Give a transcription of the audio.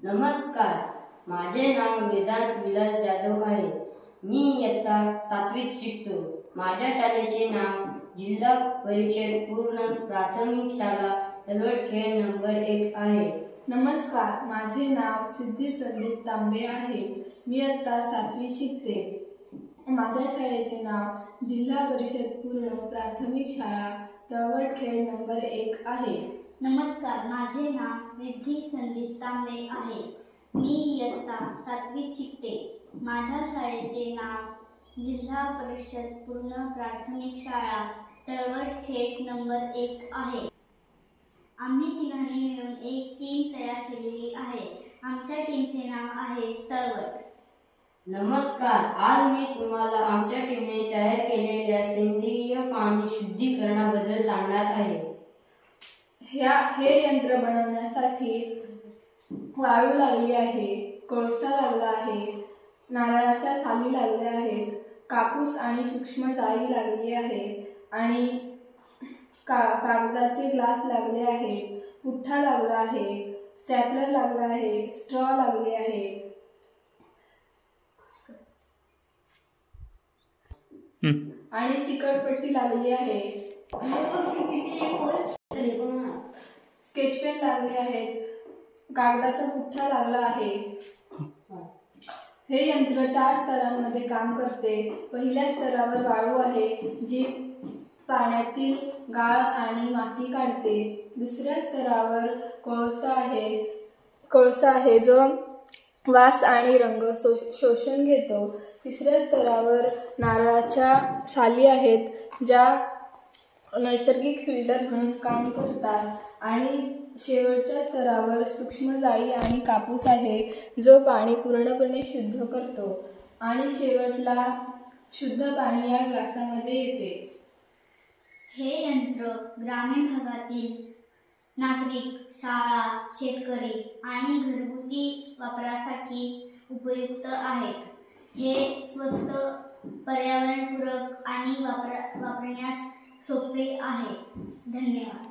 नमस्कार, माझे नाव वेदांत विलास जाधव आहे. मी इयत्ता 7वीत शिकतो. माझ्या शाळेचे नाव जिल्हा परिषद पूर्ण प्राथमिक शाळा तलवटखेड नंबर 1 आहे. नमस्कार, माझे नाव सिद्धी संदीप तांबे आहे. मी इयत्ता 7वी शिकते. माझ्या शाळेचे नाव जिल्हा परिषद पूर्ण प्राथमिक शाळा तळवटखेड नंबर 1 आहे. नमस्कार, माझे नाव रिद्धी संदीप तांबे आहे. मी इयत्ता 7वीत शिकते. माझ्या शाळेचे नाव जिल्हा परिषद पूर्ण प्राथमिक शाळा तळवटखेड नंबर 1 आहे. आम्ही तिघांनी मिळून एक टीम तयार केलेली आहे. आमच्या टीमचे नाव आहे तळवट. नमस्कार, आज मी तुम्हाला आमच्या टीमने तयार केलेल्या सेंद्रिय पाणी शुद्धीकरणाबद्दल सांगणार आहे. हे यंत्र बनवण्यासाठी वाळू लागली आहे, कोळसा लागला आहे, नारळाच्या साली लागल्या आहेत, कापूस आणि सूक्ष्म जाळी लागली आहे आणि कागदाचे ग्लास लागले आहेत, पुठ्ठा लागला आहे, स्टॅपलर लागला आहे, स्ट्रॉ लागले आहे. आणि चिकटपट्टी लागली आहे. स्केच पेन लागले आहेत. कागदाचा पुठ्ठा लागला आहे. हे यंत्र 4 स्तरांमध्ये काम करते. पहिल्या स्तरावर वाळू आहे, जी पाण्यातील गाळ आणि माती काढते. दुसऱ्या स्तरावर कोळसा आहे जो वास आणि रंग शोषून घेतो. तिसऱ्या स्तरावर नारळाच्या साली आहेत, ज्या नैसर्गिक फिल्टर म्हणून काम करतात. आणि शेवटच्या स्तरावर सूक्ष्म जाळी आणि कापूस आहे, जो पाणी पूर्णपणे शुद्ध करतो. आणि शेवटला शुद्ध पाणी या ग्लासामध्ये येते. हे यंत्र ग्रामीण भागातील नागरिक, शाळा, शेतकरी आणि घरगुती वापरासाठी उपयुक्त आहेत. हे स्वस्त, पर्यावरणपूरक आणि वापरण्यास सोपे आहे. धन्यवाद.